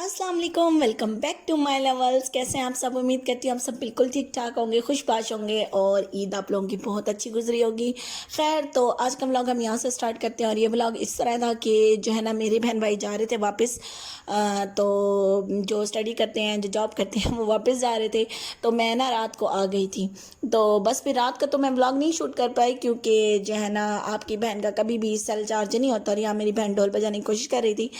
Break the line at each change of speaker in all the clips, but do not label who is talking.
अस्सलाम वालेकुम, welcome back to my levels. कैसे हैं आप सब? उम्मीद करती हूँ आप सब बिल्कुल ठीक ठाक होंगे, खुशबाश होंगे और ईद आप लोगों की बहुत अच्छी गुजरी होगी। खैर, तो आज का व्लॉग हम यहाँ से स्टार्ट करते हैं और ये व्लॉग इस तरह था कि जो है ना, मेरे बहन भाई जा रहे थे वापस। तो जो स्टडी करते हैं, जो जॉब करते हैं, वो वापस जा रहे थे। तो मैं ना रात को आ गई थी। तो बस फिर रात का तो मैं व्लॉग नहीं शूट कर पाई क्योंकि जो है ना, आपकी बहन का कभी भी सेल चार्ज नहीं होता और यहाँ मेरी बहन ढोल बजाने की कोशिश कर रही थी।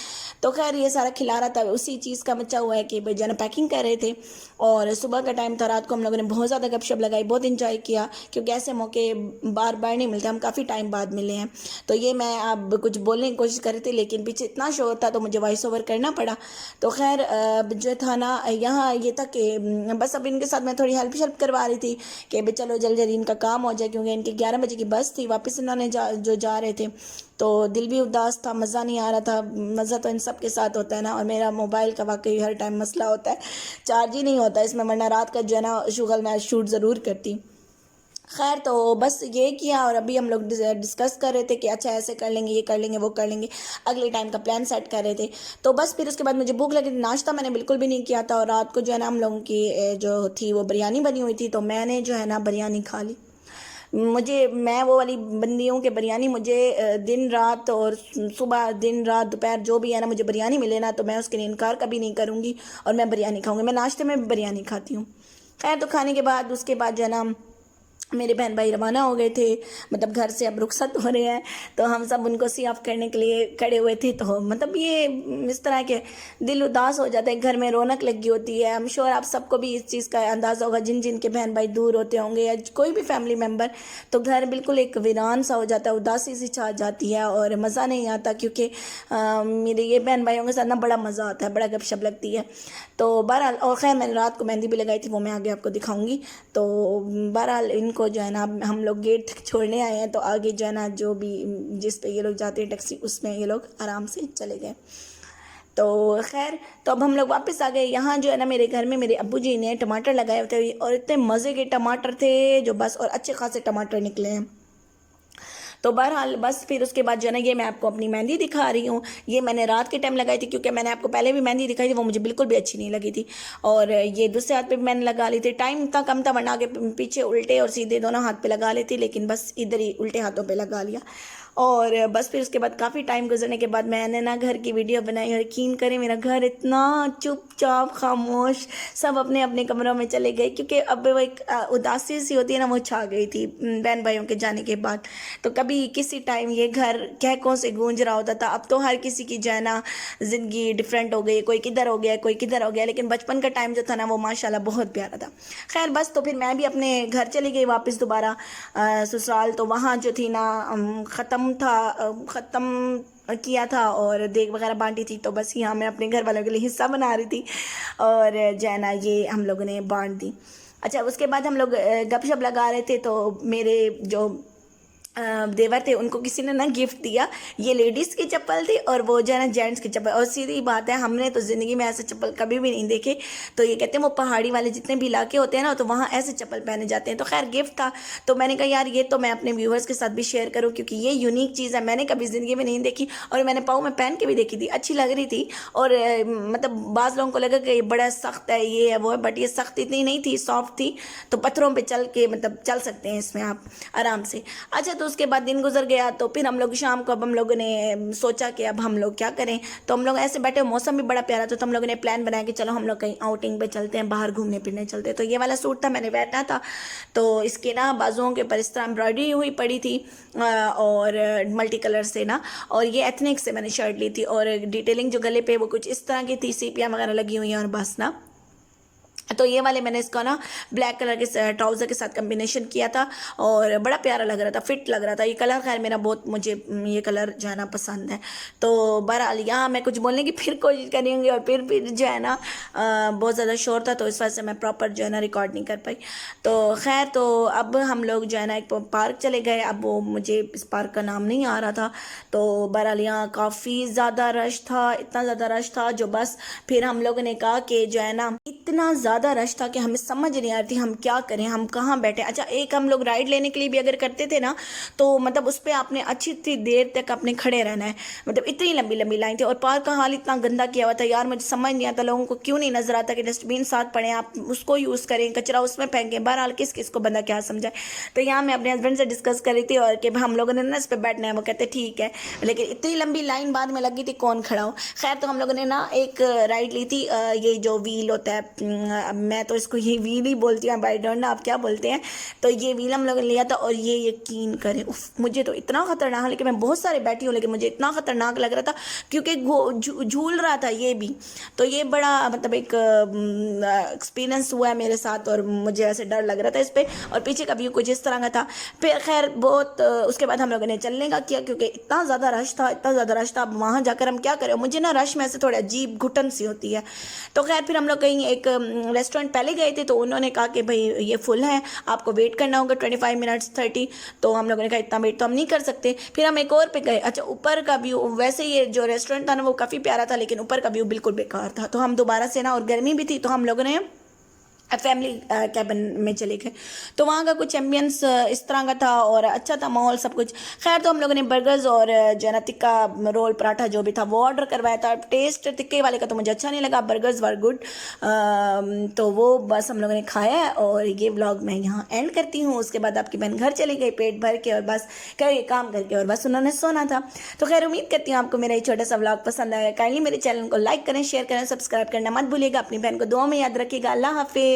तो खैर, ये सारा खिला रहा था, उसी चीज़ का बचा हुआ है कि भाई जो पैकिंग कर रहे थे। और सुबह का टाइम था, रात को हम लोगों ने बहुत ज़्यादा गपशप लगाई, बहुत इंजॉय किया क्योंकि ऐसे मौके बार बार नहीं मिलते, हम काफ़ी टाइम बाद मिले हैं। तो ये मैं अब कुछ बोलने की कोशिश कर रही थी लेकिन पीछे इतना शोर था तो मुझे वॉइस ओवर करना पड़ा। तो खैर, जो था ना, यहाँ ये था कि बस अब इनके साथ मैं थोड़ी हेल्प करवा रही थी कि भाई चलो जल्दी जल्दी इनका काम हो जाए क्योंकि इनकी 11 बजे की बस थी, वापस इन्होंने जो जा रहे थे। तो दिल भी उदास था, मज़ा नहीं आ रहा था। मज़ा तो इन सब के साथ होता है ना, और मेरा मोबाइल का वाकई हर टाइम मसला होता है, चार्ज ही नहीं होता इसमें, वरना रात का जो है ना शुगल मैं शूट ज़रूर करती। खैर, तो बस ये किया और अभी हम लोग डिस्कस कर रहे थे कि अच्छा ऐसे कर लेंगे, ये कर लेंगे, वो कर लेंगे, अगले टाइम का प्लान सेट कर रहे थे। तो बस फिर उसके बाद मुझे भूख लगी थी, नाश्ता मैंने बिल्कुल भी नहीं किया था और रात को जो है ना हम लोगों की जो थी वो बिरयानी बनी हुई थी, तो मैंने जो है ना बिरयानी खा ली। मैं वो वाली बंदी हूँ कि बिरयानी मुझे दिन रात और सुबह दिन रात दोपहर जो भी है ना, मुझे बिरयानी मिले ना तो मैं उसके लिए इनकार कभी नहीं करूँगी और मैं बिरयानी खाऊँगी। मैं नाश्ते में भी बिरयानी खाती हूँ। खैर, तो खाने के बाद उसके बाद जो है ना मेरे बहन भाई रवाना हो गए थे, मतलब घर से अब रुखसत हो रहे हैं। तो हम सब उनको सी ऑफ करने के लिए खड़े हुए थे। तो मतलब ये इस तरह के दिल उदास हो जाता है, घर में रौनक लगी होती है। आई एम श्योर आप सबको भी इस चीज़ का अंदाज़ा होगा, जिन जिन के बहन भाई दूर होते होंगे या कोई भी फैमिली मेम्बर, तो घर बिल्कुल एक वीरान सा हो जाता है, उदासी सी छा जाती है और मज़ा नहीं आता क्योंकि मेरे ये बहन भाइयों के साथ ना बड़ा मज़ा आता है, बड़ा गपशप लगती है। तो बहरहाल, और ख़ैर मैंने रात को मेहंदी भी लगाई थी, वो मैं आगे आपको दिखाऊंगी। तो बहरहाल इनको जो है ना हम लोग गेट तक छोड़ने आए हैं, तो आगे जो है ना जो भी जिस पे ये लोग जाते हैं टैक्सी, उसमें ये लोग आराम से चले गए। तो खैर, तो अब हम लोग वापस आ गए। यहाँ जो है ना मेरे घर में मेरे अब्बू जी ने टमाटर लगाए हुए थे और इतने मज़े के टमाटर थे जो बस, और अच्छे खासे टमाटर निकले हैं। तो बहरहाल बस फिर उसके बाद जो है ना, ये मैं आपको अपनी मेहंदी दिखा रही हूँ। ये मैंने रात के टाइम लगाई थी क्योंकि मैंने आपको पहले भी मेहंदी दिखाई थी, वो मुझे बिल्कुल भी अच्छी नहीं लगी थी। और ये दूसरे हाथ पे भी मैंने लगा ली थी, टाइम इतना कम था वरना आगे पीछे उल्टे और सीधे दोनों हाथ पे लगा लेती, लेकिन बस इधर ही उल्टे हाथों पे लगा लिया। और बस फिर उसके बाद काफ़ी टाइम गुजरने के बाद मैंने ना घर की वीडियो बनाई और यकीन करें मेरा घर इतना चुपचाप खामोश, सब अपने अपने कमरों में चले गए क्योंकि अब वो एक उदासी सी होती है ना, वो छा गई थी बहन भाइयों के जाने के बाद। तो कभी किसी टाइम ये घर कहकों से गूंज रहा होता था, अब तो हर किसी की जो है ना ज़िंदगी डिफरेंट हो गई, कोई किधर हो गया, कोई किधर हो गया, लेकिन बचपन का टाइम जो था ना वो माशाल्लाह बहुत प्यारा था। खैर बस, तो फिर मैं भी अपने घर चली गई वापस दोबारा ससुराल। तो वहाँ जो थी ना ख़त्म किया था और देग वगैरह बांटी थी, तो बस यहाँ मैं अपने घर वालों के लिए हिस्सा बना रही थी और जो है ना ये हम लोगों ने बांट दी। अच्छा, उसके बाद हम लोग गपशप लगा रहे थे, तो मेरे जो देवर थे उनको किसी ने ना गिफ्ट दिया। ये लेडीज़ की चप्पल थी और वो जो है ना जेंट्स की चप्पल, और सीधी बात है हमने तो ज़िंदगी में ऐसे चप्पल कभी भी नहीं देखे। तो ये कहते हैं वो पहाड़ी वाले जितने भी इलाके होते हैं ना, तो वहाँ ऐसे चप्पल पहने जाते हैं। तो खैर गिफ्ट था, तो मैंने कहा यार ये तो मैं अपने व्यूवर्स के साथ भी शेयर करूँ क्योंकि ये यूनिक चीज़ है, मैंने कभी ज़िंदगी में नहीं देखी। और मैंने पाँव में पहन के भी देखी थी, अच्छी लग रही थी। और मतलब बाज़ लोगों को लगा कि ये बड़ा सख्त है, ये है वो है, बट ये सख्त इतनी नहीं थी, सॉफ्ट थी। तो पत्थरों पर चल के मतलब चल सकते हैं इसमें आप आराम से। अच्छा, तो उसके बाद दिन गुजर गया, तो फिर हम लोग शाम को अब हम लोगों ने सोचा कि अब हम लोग क्या करें। तो हम लोग ऐसे बैठे, मौसम भी बड़ा प्यारा था, तो हम लोगों ने प्लान बनाया कि चलो हम लोग कहीं आउटिंग पे चलते हैं, बाहर घूमने फिरने चलते हैं। तो ये वाला सूट था, मैंने पहना था, तो इसके ना बाजुओं के ऊपर इस तरह एम्ब्रॉयडरी हुई पड़ी थी और मल्टी कलर से ना, और ये एथनिक से मैंने शर्ट ली थी और डिटेलिंग जो गले पे वो कुछ इस तरह की थी, सीपियाँ वगैरह लगी हुई हैं और बस ना। तो ये वाले मैंने इसका ना ब्लैक कलर के ट्राउज़र के साथ कम्बिनेशन किया था और बड़ा प्यारा लग रहा था, फिट लग रहा था। ये कलर खैर मेरा बहुत, मुझे ये कलर जो है ना पसंद है। तो बहरहाल यहाँ मैं कुछ बोलने की फिर कोशिश करूँगी और फिर जो है ना बहुत ज़्यादा शोर था, तो इस वजह से मैं प्रॉपर जो है ना रिकॉर्ड नहीं कर पाई। तो खैर, तो अब हम लोग जो है ना एक पार्क चले गए। अब वो मुझे इस पार्क का नाम नहीं आ रहा था। तो बहरहाल यहाँ काफ़ी ज़्यादा रश था, इतना ज़्यादा रश था जो बस फिर हम लोगों ने कहा कि जो है ना इतना ज़्यादा ज़्यादा रश था कि हमें समझ नहीं आ रही थी हम क्या करें, हम कहाँ बैठे। अच्छा, एक हम लोग राइड लेने के लिए भी अगर करते थे ना, तो मतलब उस पर आपने अच्छी इतनी देर तक आपने खड़े रहना है, मतलब इतनी लंबी लंबी लाइन थी। और पार्क का हाल इतना गंदा किया हुआ था यार, मुझे समझ नहीं आता लोगों को क्यों नहीं नजर आता कि डस्टबिन साथ पड़े, आप उसको यूज़ करें, कचरा उसमें फेंकें। बहरहाल किस किस को बंदा क्या समझाए। तो यहाँ मैं अपने हस्बैंड से डिस्कस कर रही थी और कि हम लोगों ने ना इस पर बैठना है, वो कहते ठीक है, लेकिन इतनी लंबी लाइन बाद में लगी थी, कौन खड़ा हो। खैर, तो हम लोगों ने ना एक राइड ली थी, ये जो व्हील होता है, मैं तो इसको ये व्हील ही बोलती हूँ, आई डोंट नो आप क्या बोलते हैं। तो ये व्हील हम लोगों ने लिया था और ये यकीन करें, मुझे तो इतना खतरनाक, लेकिन मैं बहुत सारे बैठी हूँ लेकिन मुझे इतना खतरनाक लग रहा था क्योंकि झूल रहा था ये भी। तो ये बड़ा मतलब एक एक्सपीरियंस हुआ है मेरे साथ और मुझे ऐसे डर लग रहा था इस पर। और पीछे का व्यू कुछ इस तरह का था। फिर खैर बहुत उसके बाद हम लोगों ने चलने का किया क्योंकि इतना ज़्यादा रश था, इतना ज़्यादा रश था। अब वहाँ जाकर हम क्या करें, मुझे ना रश में से थोड़ी अजीब घुटन सी होती है। तो खैर फिर हम लोग कहीं एक रेस्टोरेंट पहले गए थे, तो उन्होंने कहा कि भाई ये फुल है, आपको वेट करना होगा 25 मिनट्स 30। तो हम लोगों ने कहा इतना वेट तो हम नहीं कर सकते। फिर हम एक और पे गए। अच्छा, ऊपर का व्यू, वैसे ये जो रेस्टोरेंट था ना वो काफ़ी प्यारा था, लेकिन ऊपर का व्यू बिल्कुल बेकार था। तो हम दोबारा से ना, और गर्मी भी थी, तो हम लोगों ने फैमिली कैबिन में चले गए। तो वहाँ का कुछ एम्बियंस इस तरह का था और अच्छा था माहौल सब कुछ। खैर, तो हम लोगों ने बर्गर्स और जो है ना टिक्का रोल पराठा जो भी था वो ऑर्डर करवाया था। टेस्ट टिक्के वाले का तो मुझे अच्छा नहीं लगा, बर्गर्स वर गुड। तो वो बस हम लोगों ने खाया है और ये व्लॉग मैं यहाँ एंड करती हूँ। उसके बाद आपकी बहन घर चली गई पेट भर के और बस करके काम करके और बस उन्होंने सोना था। तो खैर, उम्मीद करती हूँ आपको मेरा ये छोटा सा व्लॉग पसंद आया। काइंडली मेरे चैनल को लाइक करें, शेयर करें, सब्सक्राइब करना मत भूलिएगा। अपनी बहन को दुआ में याद रखिएगा। अल्लाह हाफिज़।